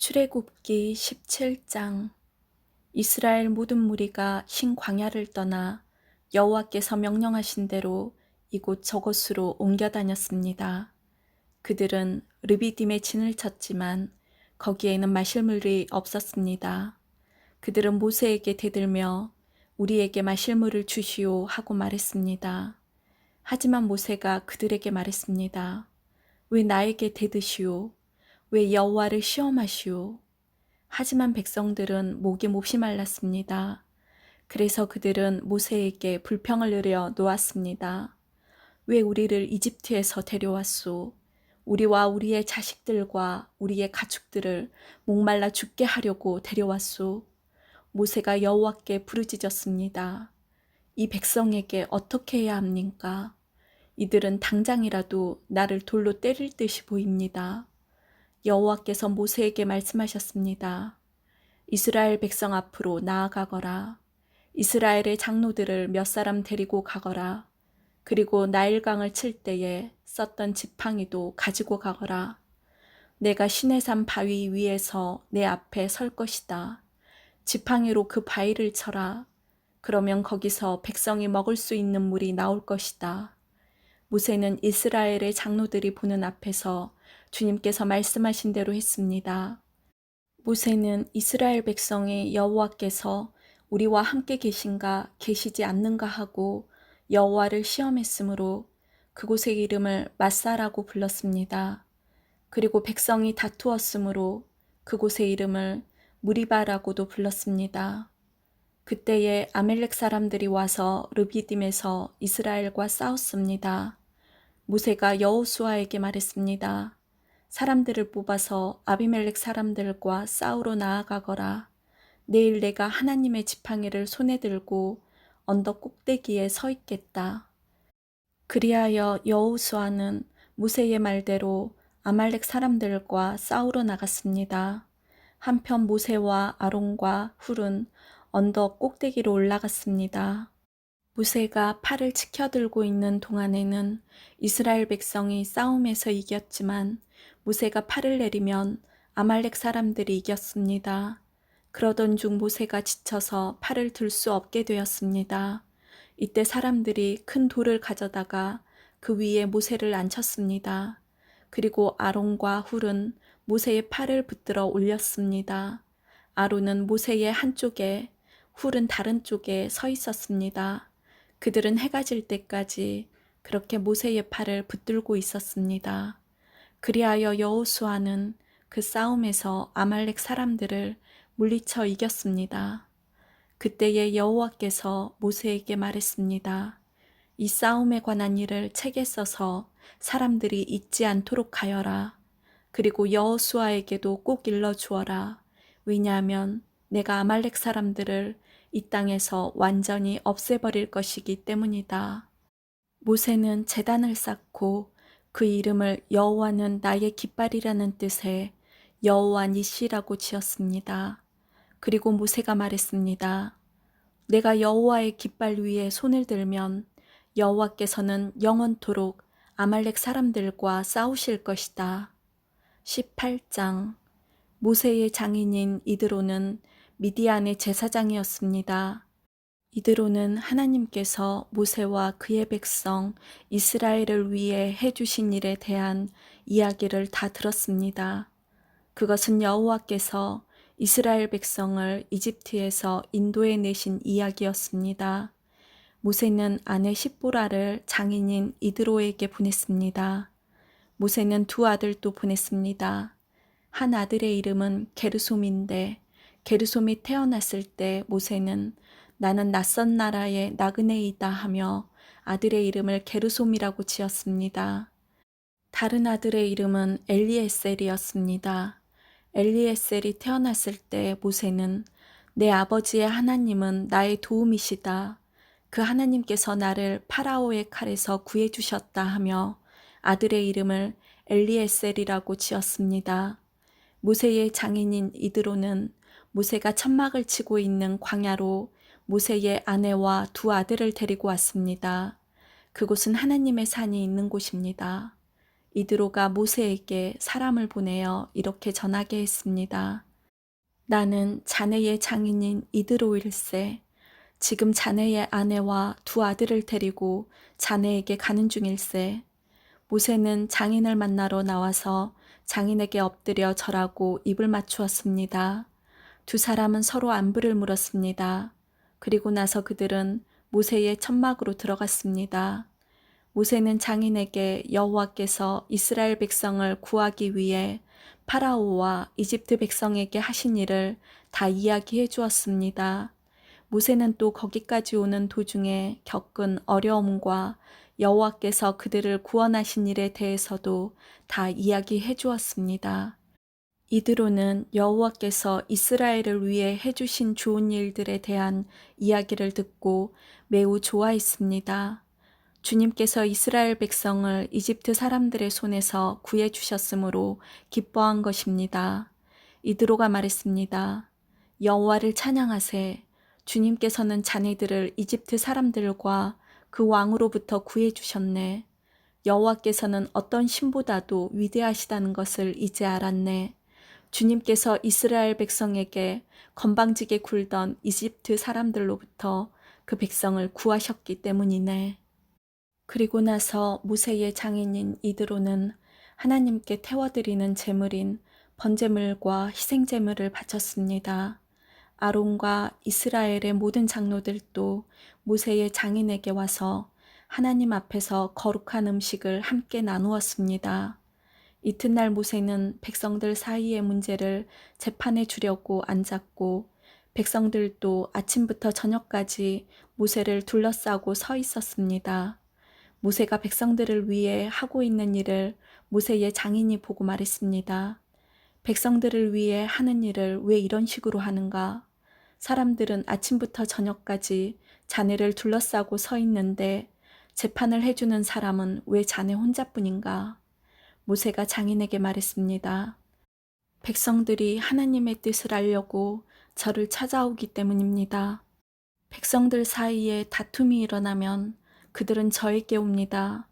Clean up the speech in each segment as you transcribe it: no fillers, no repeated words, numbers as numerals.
출애굽기 17장. 이스라엘 모든 무리가 신 광야를 떠나 여호와께서 명령하신 대로 이곳 저곳으로 옮겨 다녔습니다. 그들은 르비딤에 진을 쳤지만 거기에는 마실 물이 없었습니다. 그들은 모세에게 대들며 우리에게 마실 물을 주시오 하고 말했습니다. 하지만 모세가 그들에게 말했습니다. 왜 나에게 대드시오? 왜 여호와를 시험하시오? 하지만 백성들은 목이 몹시 말랐습니다. 그래서 그들은 모세에게 불평을 늘여 놓았습니다. 왜 우리를 이집트에서 데려왔소? 우리와 우리의 자식들과 우리의 가축들을 목말라 죽게 하려고 데려왔소? 모세가 여호와께 부르짖었습니다. 이 백성에게 어떻게 해야 합니까? 이들은 당장이라도 나를 돌로 때릴 듯이 보입니다. 여호와께서 모세에게 말씀하셨습니다. 이스라엘 백성 앞으로 나아가거라. 이스라엘의 장로들을 몇 사람 데리고 가거라. 그리고 나일강을 칠 때에 썼던 지팡이도 가지고 가거라. 내가 시내산 바위 위에서 내 앞에 설 것이다. 지팡이로 그 바위를 쳐라. 그러면 거기서 백성이 먹을 수 있는 물이 나올 것이다. 모세는 이스라엘의 장로들이 보는 앞에서 주님께서 말씀하신 대로 했습니다. 모세는 이스라엘 백성이 여호와께서 우리와 함께 계신가 계시지 않는가 하고 여호와를 시험했으므로 그곳의 이름을 마사라고 불렀습니다. 그리고 백성이 다투었으므로 그곳의 이름을 무리바라고도 불렀습니다. 그때에 아멜렉 사람들이 와서 르비딤에서 이스라엘과 싸웠습니다. 모세가 여호수아에게 말했습니다. 사람들을 뽑아서 아비멜렉 사람들과 싸우러 나아가거라. 내일 내가 하나님의 지팡이를 손에 들고 언덕 꼭대기에 서 있겠다. 그리하여 여호수아는 모세의 말대로 아말렉 사람들과 싸우러 나갔습니다. 한편 모세와 아론과 훌은 언덕 꼭대기로 올라갔습니다. 모세가 팔을 치켜들고 있는 동안에는 이스라엘 백성이 싸움에서 이겼지만 모세가 팔을 내리면 아말렉 사람들이 이겼습니다. 그러던 중 모세가 지쳐서 팔을 들 수 없게 되었습니다. 이때 사람들이 큰 돌을 가져다가 그 위에 모세를 앉혔습니다. 그리고 아론과 훌은 모세의 팔을 붙들어 올렸습니다. 아론은 모세의 한쪽에, 훌은 다른 쪽에 서 있었습니다. 그들은 해가 질 때까지 그렇게 모세의 팔을 붙들고 있었습니다. 그리하여 여호수아는 그 싸움에서 아말렉 사람들을 물리쳐 이겼습니다. 그때에 여호와께서 모세에게 말했습니다. 이 싸움에 관한 일을 책에 써서 사람들이 잊지 않도록 하여라. 그리고 여호수아에게도 꼭 일러주어라. 왜냐하면 내가 아말렉 사람들을 이 땅에서 완전히 없애버릴 것이기 때문이다. 모세는 제단을 쌓고 그 이름을 여호와는 나의 깃발이라는 뜻의 여호와 니시라고 지었습니다. 그리고 모세가 말했습니다. 내가 여호와의 깃발 위에 손을 들면 여호와께서는 영원토록 아말렉 사람들과 싸우실 것이다. 18장. 모세의 장인인 이드로는 미디안의 제사장이었습니다. 이드로는 하나님께서 모세와 그의 백성 이스라엘을 위해 해주신 일에 대한 이야기를 다 들었습니다. 그것은 여호와께서 이스라엘 백성을 이집트에서 인도해 내신 이야기였습니다. 모세는 아내 십보라를 장인인 이드로에게 보냈습니다. 모세는 두 아들도 보냈습니다. 한 아들의 이름은 게르솜인데 게르솜이 태어났을 때 모세는 나는 낯선 나라의 나그네이다 하며 아들의 이름을 게르솜이라고 지었습니다. 다른 아들의 이름은 엘리에셀이었습니다. 엘리에셀이 태어났을 때 모세는 내 아버지의 하나님은 나의 도움이시다. 그 하나님께서 나를 파라오의 칼에서 구해주셨다 하며 아들의 이름을 엘리에셀이라고 지었습니다. 모세의 장인인 이드로는 모세가 천막을 치고 있는 광야로 모세의 아내와 두 아들을 데리고 왔습니다. 그곳은 하나님의 산이 있는 곳입니다. 이드로가 모세에게 사람을 보내어 이렇게 전하게 했습니다. 나는 자네의 장인인 이드로일세. 지금 자네의 아내와 두 아들을 데리고 자네에게 가는 중일세. 모세는 장인을 만나러 나와서 장인에게 엎드려 절하고 입을 맞추었습니다. 두 사람은 서로 안부를 물었습니다. 그리고 나서 그들은 모세의 천막으로 들어갔습니다. 모세는 장인에게 여호와께서 이스라엘 백성을 구하기 위해 파라오와 이집트 백성에게 하신 일을 다 이야기해 주었습니다. 모세는 또 거기까지 오는 도중에 겪은 어려움과 여호와께서 그들을 구원하신 일에 대해서도 다 이야기해 주었습니다. 이드로는 여호와께서 이스라엘을 위해 해주신 좋은 일들에 대한 이야기를 듣고 매우 좋아했습니다. 주님께서 이스라엘 백성을 이집트 사람들의 손에서 구해 주셨으므로 기뻐한 것입니다. 이드로가 말했습니다. 여호와를 찬양하세. 주님께서는 자네들을 이집트 사람들과 그 왕으로부터 구해 주셨네. 여호와께서는 어떤 신보다도 위대하시다는 것을 이제 알았네. 주님께서 이스라엘 백성에게 건방지게 굴던 이집트 사람들로부터 그 백성을 구하셨기 때문이네. 그리고 나서 모세의 장인인 이드로는 하나님께 태워드리는 제물인 번제물과 희생제물을 바쳤습니다. 아론과 이스라엘의 모든 장로들도 모세의 장인에게 와서 하나님 앞에서 거룩한 음식을 함께 나누었습니다. 이튿날 모세는 백성들 사이의 문제를 재판해 주려고 앉았고 백성들도 아침부터 저녁까지 모세를 둘러싸고 서 있었습니다. 모세가 백성들을 위해 하고 있는 일을 모세의 장인이 보고 말했습니다. 백성들을 위해 하는 일을 왜 이런 식으로 하는가? 사람들은 아침부터 저녁까지 자네를 둘러싸고 서 있는데 재판을 해주는 사람은 왜 자네 혼자뿐인가? 모세가 장인에게 말했습니다. 백성들이 하나님의 뜻을 알려고 저를 찾아오기 때문입니다. 백성들 사이에 다툼이 일어나면 그들은 저에게 옵니다.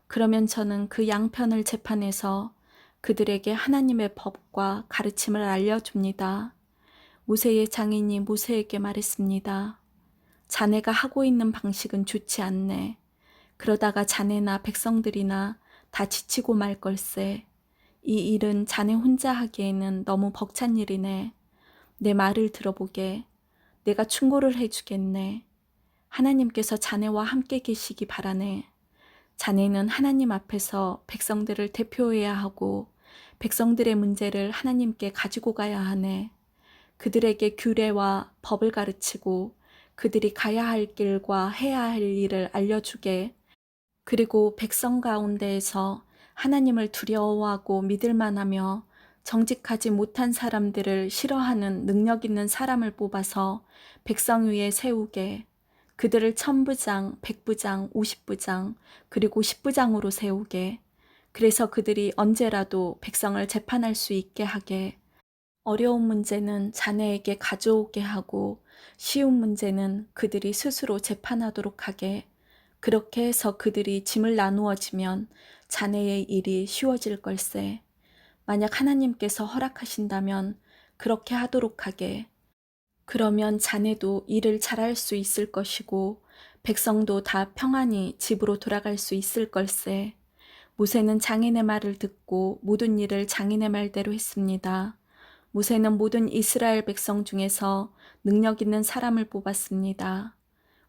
그러면 저는 그 양편을 재판해서 그들에게 하나님의 법과 가르침을 알려줍니다. 모세의 장인이 모세에게 말했습니다. 자네가 하고 있는 방식은 좋지 않네. 그러다가 자네나 백성들이나 다 지치고 말 걸세. 이 일은 자네 혼자 하기에는 너무 벅찬 일이네. 내 말을 들어보게. 내가 충고를 해주겠네. 하나님께서 자네와 함께 계시기 바라네. 자네는 하나님 앞에서 백성들을 대표해야 하고 백성들의 문제를 하나님께 가지고 가야 하네. 그들에게 규례와 법을 가르치고 그들이 가야 할 길과 해야 할 일을 알려주게. 그리고 백성 가운데에서 하나님을 두려워하고 믿을 만하며 정직하지 못한 사람들을 싫어하는 능력 있는 사람을 뽑아서 백성 위에 세우게. 그들을 1000부장, 100부장, 50부장, 그리고 10부장으로 세우게. 그래서 그들이 언제라도 백성을 재판할 수 있게 하게. 어려운 문제는 자네에게 가져오게 하고 쉬운 문제는 그들이 스스로 재판하도록 하게. 그렇게 해서 그들이 짐을 나누어지면 자네의 일이 쉬워질 걸세. 만약 하나님께서 허락하신다면 그렇게 하도록 하게. 그러면 자네도 일을 잘할 수 있을 것이고 백성도 다 평안히 집으로 돌아갈 수 있을 걸세. 모세는 장인의 말을 듣고 모든 일을 장인의 말대로 했습니다. 모세는 모든 이스라엘 백성 중에서 능력 있는 사람을 뽑았습니다.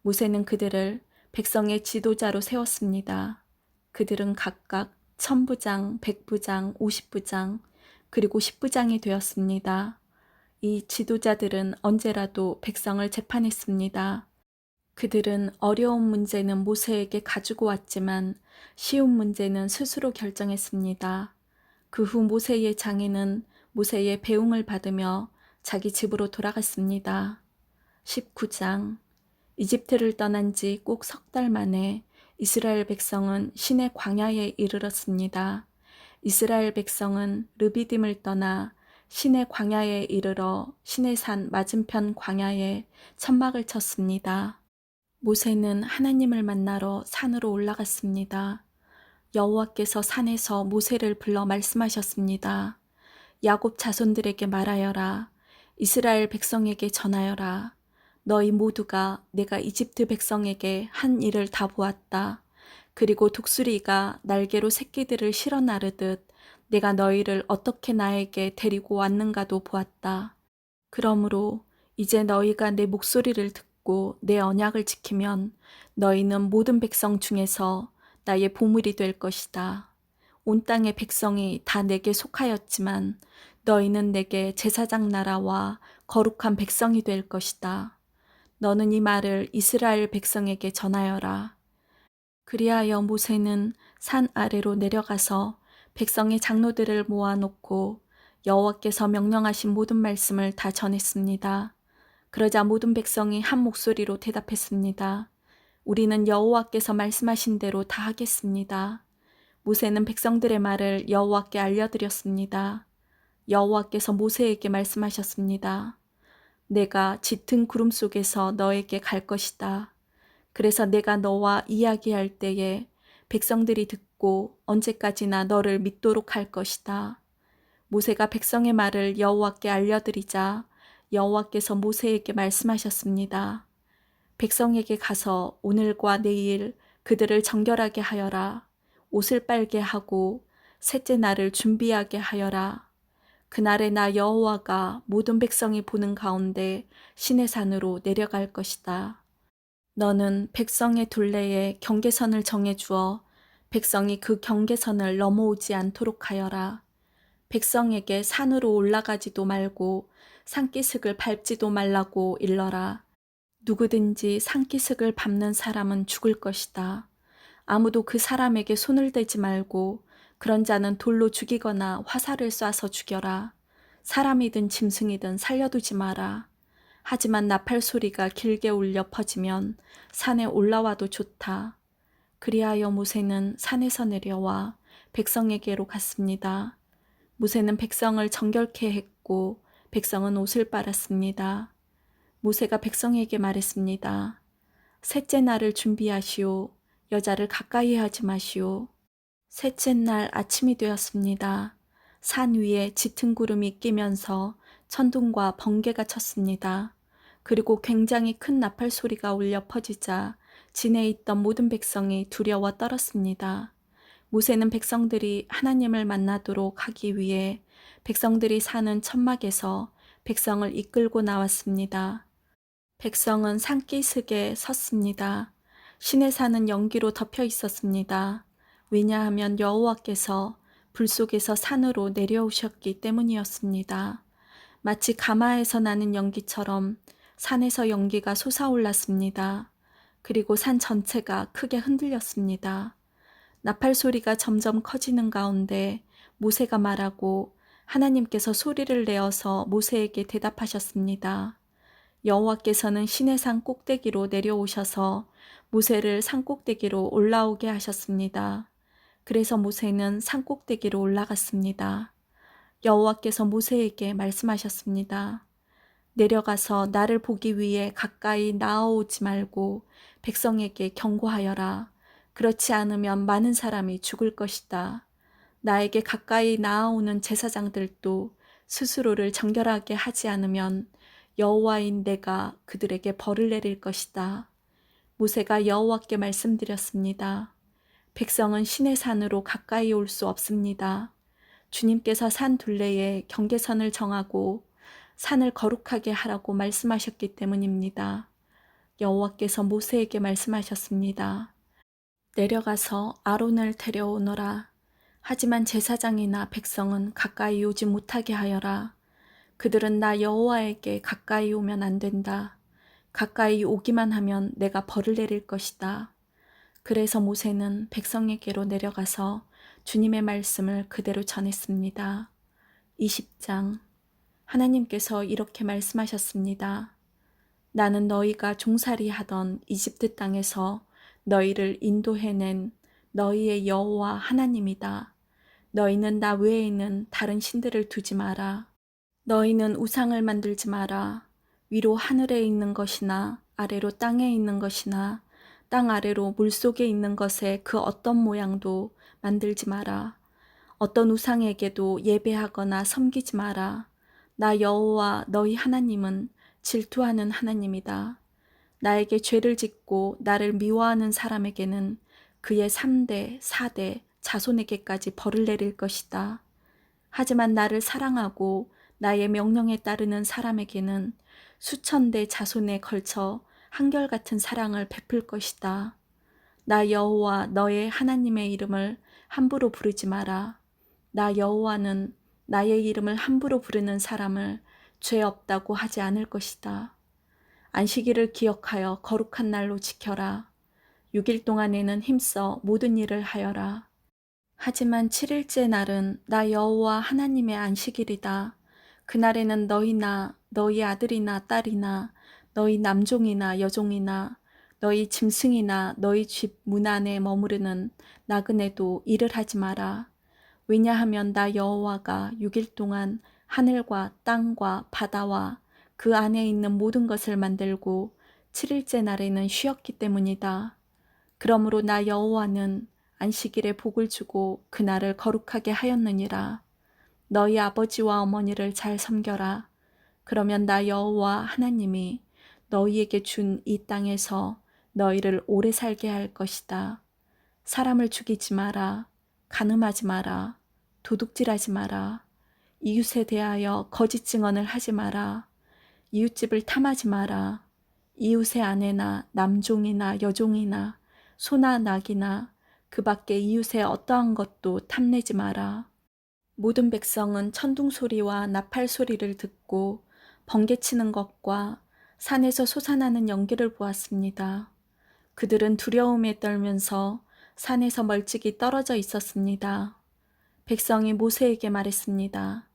모세는 그들을 백성의 지도자로 세웠습니다. 그들은 각각 1000부장, 100부장, 50부장, 그리고 10부장이 되었습니다. 이 지도자들은 언제라도 백성을 재판했습니다. 그들은 어려운 문제는 모세에게 가지고 왔지만 쉬운 문제는 스스로 결정했습니다. 그 후 모세의 장인은 모세의 배웅을 받으며 자기 집으로 돌아갔습니다. 19장. 이집트를 떠난 지 꼭 석 달 만에 이스라엘 백성은 신의 광야에 이르렀습니다. 이스라엘 백성은 르비딤을 떠나 신의 광야에 이르러 신의 산 맞은편 광야에 천막을 쳤습니다. 모세는 하나님을 만나러 산으로 올라갔습니다. 여호와께서 산에서 모세를 불러 말씀하셨습니다. 야곱 자손들에게 말하여라. 이스라엘 백성에게 전하여라. 너희 모두가 내가 이집트 백성에게 한 일을 다 보았다. 그리고 독수리가 날개로 새끼들을 실어 나르듯 내가 너희를 어떻게 나에게 데리고 왔는가도 보았다. 그러므로 이제 너희가 내 목소리를 듣고 내 언약을 지키면 너희는 모든 백성 중에서 나의 보물이 될 것이다. 온 땅의 백성이 다 내게 속하였지만 너희는 내게 제사장 나라와 거룩한 백성이 될 것이다. 너는 이 말을 이스라엘 백성에게 전하여라. 그리하여 모세는 산 아래로 내려가서 백성의 장로들을 모아놓고 여호와께서 명령하신 모든 말씀을 다 전했습니다. 그러자 모든 백성이 한 목소리로 대답했습니다. 우리는 여호와께서 말씀하신 대로 다 하겠습니다. 모세는 백성들의 말을 여호와께 알려드렸습니다. 여호와께서 모세에게 말씀하셨습니다. 내가 짙은 구름 속에서 너에게 갈 것이다. 그래서 내가 너와 이야기할 때에 백성들이 듣고 언제까지나 너를 믿도록 할 것이다. 모세가 백성의 말을 여호와께 알려드리자 여호와께서 모세에게 말씀하셨습니다. 백성에게 가서 오늘과 내일 그들을 정결하게 하여라. 옷을 빨게 하고 셋째 날을 준비하게 하여라. 그날에 나 여호와가 모든 백성이 보는 가운데 시내산으로 내려갈 것이다. 너는 백성의 둘레에 경계선을 정해주어 백성이 그 경계선을 넘어오지 않도록 하여라. 백성에게 산으로 올라가지도 말고 산기슭을 밟지도 말라고 일러라. 누구든지 산기슭을 밟는 사람은 죽을 것이다. 아무도 그 사람에게 손을 대지 말고 그런 자는 돌로 죽이거나 화살을 쏴서 죽여라. 사람이든 짐승이든 살려두지 마라. 하지만 나팔 소리가 길게 울려 퍼지면 산에 올라와도 좋다. 그리하여 모세는 산에서 내려와 백성에게로 갔습니다. 모세는 백성을 정결케 했고 백성은 옷을 빨았습니다. 모세가 백성에게 말했습니다. 셋째 날을 준비하시오. 여자를 가까이 하지 마시오. 셋째 날 아침이 되었습니다. 산 위에 짙은 구름이 끼면서 천둥과 번개가 쳤습니다. 그리고 굉장히 큰 나팔 소리가 울려 퍼지자 진에 있던 모든 백성이 두려워 떨었습니다. 모세는 백성들이 하나님을 만나도록 하기 위해 백성들이 사는 천막에서 백성을 이끌고 나왔습니다. 백성은 산기슭에 섰습니다. 시내 산은 연기로 덮여 있었습니다. 왜냐하면 여호와께서 불 속에서 산으로 내려오셨기 때문이었습니다. 마치 가마에서 나는 연기처럼 산에서 연기가 솟아올랐습니다. 그리고 산 전체가 크게 흔들렸습니다. 나팔 소리가 점점 커지는 가운데 모세가 말하고 하나님께서 소리를 내어서 모세에게 대답하셨습니다. 여호와께서는 시내산 꼭대기로 내려오셔서 모세를 산 꼭대기로 올라오게 하셨습니다. 그래서 모세는 산 꼭대기로 올라갔습니다. 여호와께서 모세에게 말씀하셨습니다. 내려가서 나를 보기 위해 가까이 나아오지 말고 백성에게 경고하여라. 그렇지 않으면 많은 사람이 죽을 것이다. 나에게 가까이 나아오는 제사장들도 스스로를 정결하게 하지 않으면 여호와인 내가 그들에게 벌을 내릴 것이다. 모세가 여호와께 말씀드렸습니다. 백성은 시내산으로 가까이 올 수 없습니다. 주님께서 산 둘레에 경계선을 정하고 산을 거룩하게 하라고 말씀하셨기 때문입니다. 여호와께서 모세에게 말씀하셨습니다. 내려가서 아론을 데려오너라. 하지만 제사장이나 백성은 가까이 오지 못하게 하여라. 그들은 나 여호와에게 가까이 오면 안 된다. 가까이 오기만 하면 내가 벌을 내릴 것이다. 그래서 모세는 백성에게로 내려가서 주님의 말씀을 그대로 전했습니다. 20장. 하나님께서 이렇게 말씀하셨습니다. 나는 너희가 종살이 하던 이집트 땅에서 너희를 인도해낸 너희의 여호와 하나님이다. 너희는 나 외에는 다른 신들을 두지 마라. 너희는 우상을 만들지 마라. 위로 하늘에 있는 것이나 아래로 땅에 있는 것이나 땅 아래로 물속에 있는 것의 그 어떤 모양도 만들지 마라. 어떤 우상에게도 예배하거나 섬기지 마라. 나 여호와 너희 하나님은 질투하는 하나님이다. 나에게 죄를 짓고 나를 미워하는 사람에게는 그의 3대, 4대 자손에게까지 벌을 내릴 것이다. 하지만 나를 사랑하고 나의 명령에 따르는 사람에게는 수천 대 자손에 걸쳐 한결같은 사랑을 베풀 것이다. 나 여호와 너의 하나님의 이름을 함부로 부르지 마라. 나 여호와는 나의 이름을 함부로 부르는 사람을 죄 없다고 하지 않을 것이다. 안식일을 기억하여 거룩한 날로 지켜라. 6일 동안에는 힘써 모든 일을 하여라. 하지만 7일째 날은 나 여호와 하나님의 안식일이다. 그날에는 너희나 너희 아들이나 딸이나 너희 남종이나 여종이나 너희 짐승이나 너희 집 문 안에 머무르는 나그네도 일을 하지 마라. 왜냐하면 나 여호와가 6일 동안 하늘과 땅과 바다와 그 안에 있는 모든 것을 만들고 7일째 날에는 쉬었기 때문이다. 그러므로 나 여호와는 안식일에 복을 주고 그날을 거룩하게 하였느니라. 너희 아버지와 어머니를 잘 섬겨라. 그러면 나 여호와 하나님이 너희에게 준 이 땅에서 너희를 오래 살게 할 것이다. 사람을 죽이지 마라. 간음하지 마라. 도둑질하지 마라. 이웃에 대하여 거짓 증언을 하지 마라. 이웃집을 탐하지 마라. 이웃의 아내나 남종이나 여종이나 소나 낙이나 그 밖에 이웃의 어떠한 것도 탐내지 마라. 모든 백성은 천둥 소리와 나팔 소리를 듣고 번개치는 것과 산에서 솟아나는 연기를 보았습니다. 그들은 두려움에 떨면서 산에서 멀찍이 떨어져 있었습니다. 백성이 모세에게 말했습니다.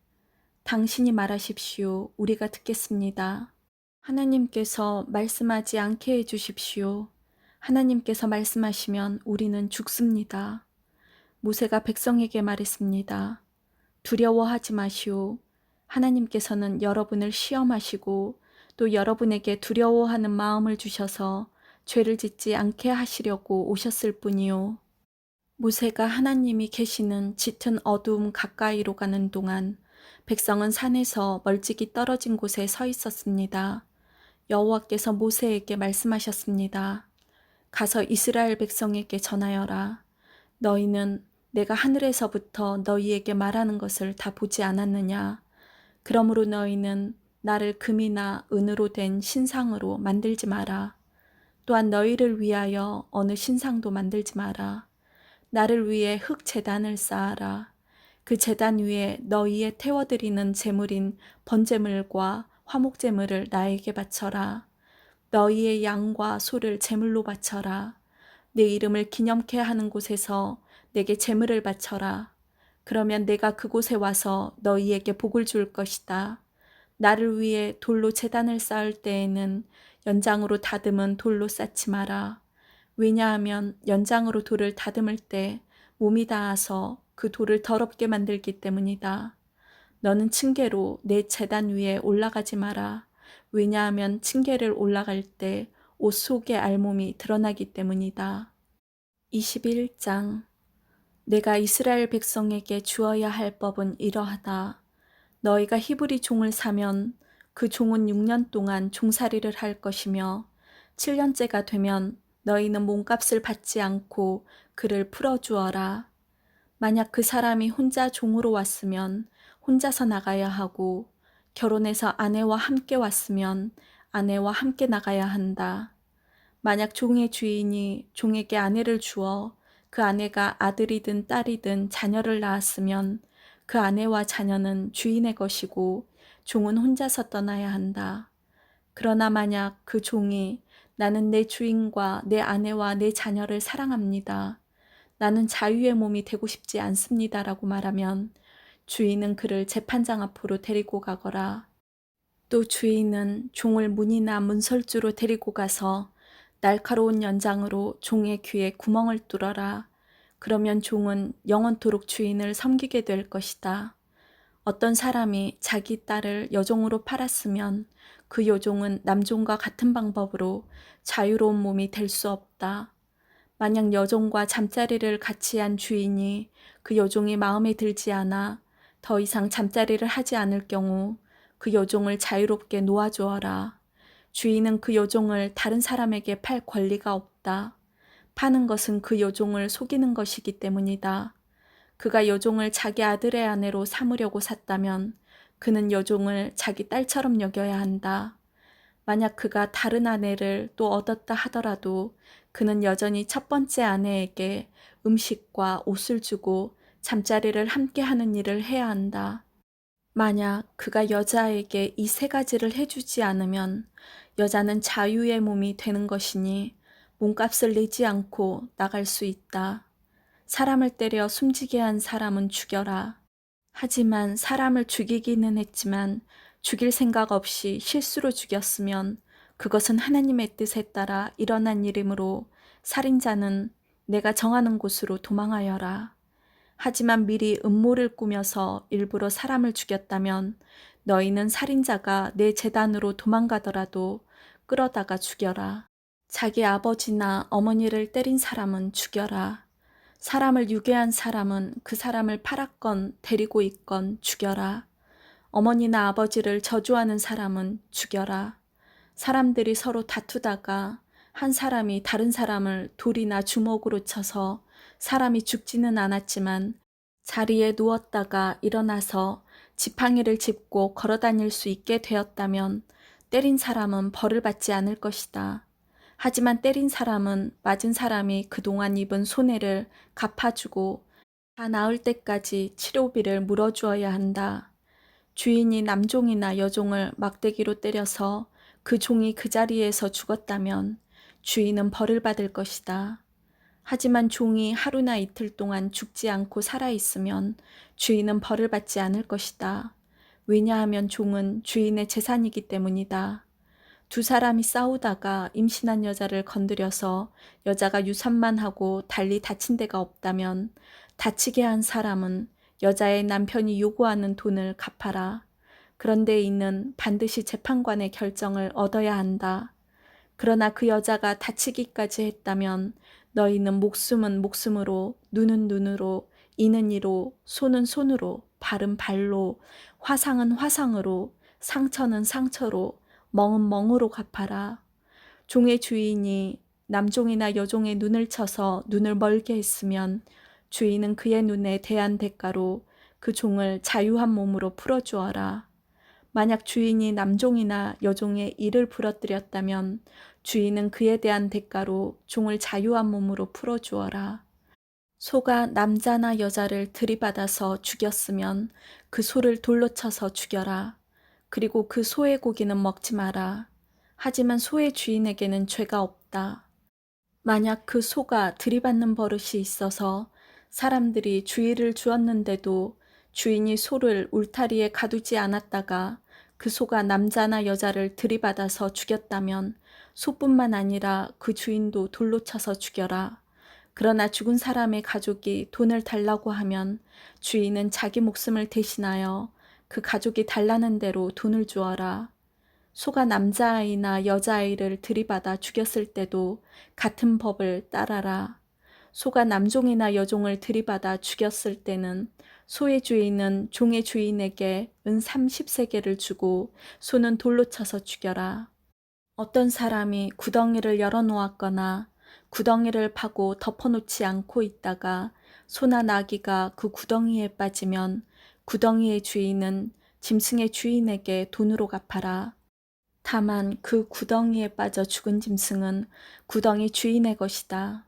당신이 말하십시오. 우리가 듣겠습니다. 하나님께서 말씀하지 않게 해주십시오. 하나님께서 말씀하시면 우리는 죽습니다. 모세가 백성에게 말했습니다. 두려워하지 마시오. 하나님께서는 여러분을 시험하시고 또 여러분에게 두려워하는 마음을 주셔서 죄를 짓지 않게 하시려고 오셨을 뿐이요. 모세가 하나님이 계시는 짙은 어두움 가까이로 가는 동안 백성은 산에서 멀찍이 떨어진 곳에 서 있었습니다. 여호와께서 모세에게 말씀하셨습니다. 가서 이스라엘 백성에게 전하여라. 너희는 내가 하늘에서부터 너희에게 말하는 것을 다 보지 않았느냐? 그러므로 너희는 나를 금이나 은으로 된 신상으로 만들지 마라. 또한 너희를 위하여 어느 신상도 만들지 마라. 나를 위해 흙 제단을 쌓아라. 그 제단 위에 너희의 태워드리는 제물인 번제물과 화목제물을 나에게 바쳐라. 너희의 양과 소를 제물로 바쳐라. 내 이름을 기념케 하는 곳에서 내게 제물을 바쳐라. 그러면 내가 그곳에 와서 너희에게 복을 줄 것이다. 나를 위해 돌로 제단을 쌓을 때에는 연장으로 다듬은 돌로 쌓지 마라. 왜냐하면 연장으로 돌을 다듬을 때 몸이 닿아서 그 돌을 더럽게 만들기 때문이다. 너는 층계로 내 제단 위에 올라가지 마라. 왜냐하면 층계를 올라갈 때 옷 속의 알몸이 드러나기 때문이다. 21장 내가 이스라엘 백성에게 주어야 할 법은 이러하다. 너희가 히브리 종을 사면 그 종은 6년 동안 종살이를 할 것이며 7년째가 되면 너희는 몸값을 받지 않고 그를 풀어주어라. 만약 그 사람이 혼자 종으로 왔으면 혼자서 나가야 하고 결혼해서 아내와 함께 왔으면 아내와 함께 나가야 한다. 만약 종의 주인이 종에게 아내를 주어 그 아내가 아들이든 딸이든 자녀를 낳았으면 그 아내와 자녀는 주인의 것이고 종은 혼자서 떠나야 한다. 그러나 만약 그 종이 나는 내 주인과 내 아내와 내 자녀를 사랑합니다. 나는 자유의 몸이 되고 싶지 않습니다라고 말하면 주인은 그를 재판장 앞으로 데리고 가거라. 또 주인은 종을 문이나 문설주로 데리고 가서 날카로운 연장으로 종의 귀에 구멍을 뚫어라. 그러면 종은 영원토록 주인을 섬기게 될 것이다. 어떤 사람이 자기 딸을 여종으로 팔았으면 그 여종은 남종과 같은 방법으로 자유로운 몸이 될 수 없다. 만약 여종과 잠자리를 같이 한 주인이 그 여종이 마음에 들지 않아 더 이상 잠자리를 하지 않을 경우 그 여종을 자유롭게 놓아주어라. 주인은 그 여종을 다른 사람에게 팔 권리가 없다. 파는 것은 그 여종을 속이는 것이기 때문이다. 그가 여종을 자기 아들의 아내로 삼으려고 샀다면 그는 여종을 자기 딸처럼 여겨야 한다. 만약 그가 다른 아내를 또 얻었다 하더라도 그는 여전히 첫 번째 아내에게 음식과 옷을 주고 잠자리를 함께 하는 일을 해야 한다. 만약 그가 여자에게 이 세 가지를 해주지 않으면 여자는 자유의 몸이 되는 것이니 몸값을 내지 않고 나갈 수 있다. 사람을 때려 숨지게 한 사람은 죽여라. 하지만 사람을 죽이기는 했지만 죽일 생각 없이 실수로 죽였으면 그것은 하나님의 뜻에 따라 일어난 일이므로 살인자는 내가 정하는 곳으로 도망하여라. 하지만 미리 음모를 꾸며서 일부러 사람을 죽였다면 너희는 살인자가 내 재단으로 도망가더라도 끌어다가 죽여라. 자기 아버지나 어머니를 때린 사람은 죽여라. 사람을 유괴한 사람은 그 사람을 팔았건 데리고 있건 죽여라. 어머니나 아버지를 저주하는 사람은 죽여라. 사람들이 서로 다투다가 한 사람이 다른 사람을 돌이나 주먹으로 쳐서 사람이 죽지는 않았지만 자리에 누웠다가 일어나서 지팡이를 짚고 걸어다닐 수 있게 되었다면 때린 사람은 벌을 받지 않을 것이다. 하지만 때린 사람은 맞은 사람이 그동안 입은 손해를 갚아주고 다 나을 때까지 치료비를 물어주어야 한다. 주인이 남종이나 여종을 막대기로 때려서 그 종이 그 자리에서 죽었다면 주인은 벌을 받을 것이다. 하지만 종이 하루나 이틀 동안 죽지 않고 살아있으면 주인은 벌을 받지 않을 것이다. 왜냐하면 종은 주인의 재산이기 때문이다. 두 사람이 싸우다가 임신한 여자를 건드려서 여자가 유산만 하고 달리 다친 데가 없다면 다치게 한 사람은 여자의 남편이 요구하는 돈을 갚아라. 그런데 이는 반드시 재판관의 결정을 얻어야 한다. 그러나 그 여자가 다치기까지 했다면 너희는 목숨은 목숨으로, 눈은 눈으로, 이는 이로, 손은 손으로, 발은 발로, 화상은 화상으로, 상처는 상처로, 멍은 멍으로 갚아라. 종의 주인이 남종이나 여종의 눈을 쳐서 눈을 멀게 했으면 주인은 그의 눈에 대한 대가로 그 종을 자유한 몸으로 풀어주어라. 만약 주인이 남종이나 여종의 이를 부러뜨렸다면 주인은 그에 대한 대가로 종을 자유한 몸으로 풀어주어라. 소가 남자나 여자를 들이받아서 죽였으면 그 소를 돌로 쳐서 죽여라. 그리고 그 소의 고기는 먹지 마라. 하지만 소의 주인에게는 죄가 없다. 만약 그 소가 들이받는 버릇이 있어서 사람들이 주의를 주었는데도 주인이 소를 울타리에 가두지 않았다가 그 소가 남자나 여자를 들이받아서 죽였다면 소뿐만 아니라 그 주인도 돌로 쳐서 죽여라. 그러나 죽은 사람의 가족이 돈을 달라고 하면 주인은 자기 목숨을 대신하여 그 가족이 달라는 대로 돈을 주어라. 소가 남자아이나 여자아이를 들이받아 죽였을 때도 같은 법을 따라라. 소가 남종이나 여종을 들이받아 죽였을 때는 소의 주인은 종의 주인에게 은 30세겔을 주고 소는 돌로 쳐서 죽여라. 어떤 사람이 구덩이를 열어놓았거나 구덩이를 파고 덮어놓지 않고 있다가 소나 나귀가 그 구덩이에 빠지면 구덩이의 주인은 짐승의 주인에게 돈으로 갚아라. 다만 그 구덩이에 빠져 죽은 짐승은 구덩이 주인의 것이다.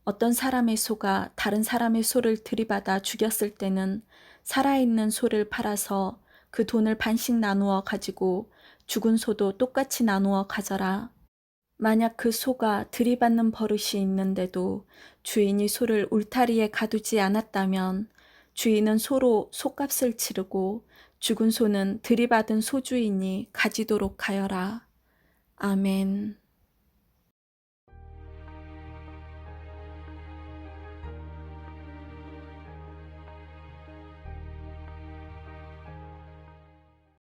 어떤 사람의 소가 다른 사람의 소를 들이받아 죽였을 때는 살아있는 소를 팔아서 그 돈을 반씩 나누어 가지고 죽은 소도 똑같이 나누어 가져라. 만약 그 소가 들이받는 버릇이 있는데도 주인이 소를 울타리에 가두지 않았다면 주인은 소로 소값을 치르고 죽은 소는 들이받은 소주인이 가지도록 하여라. 아멘.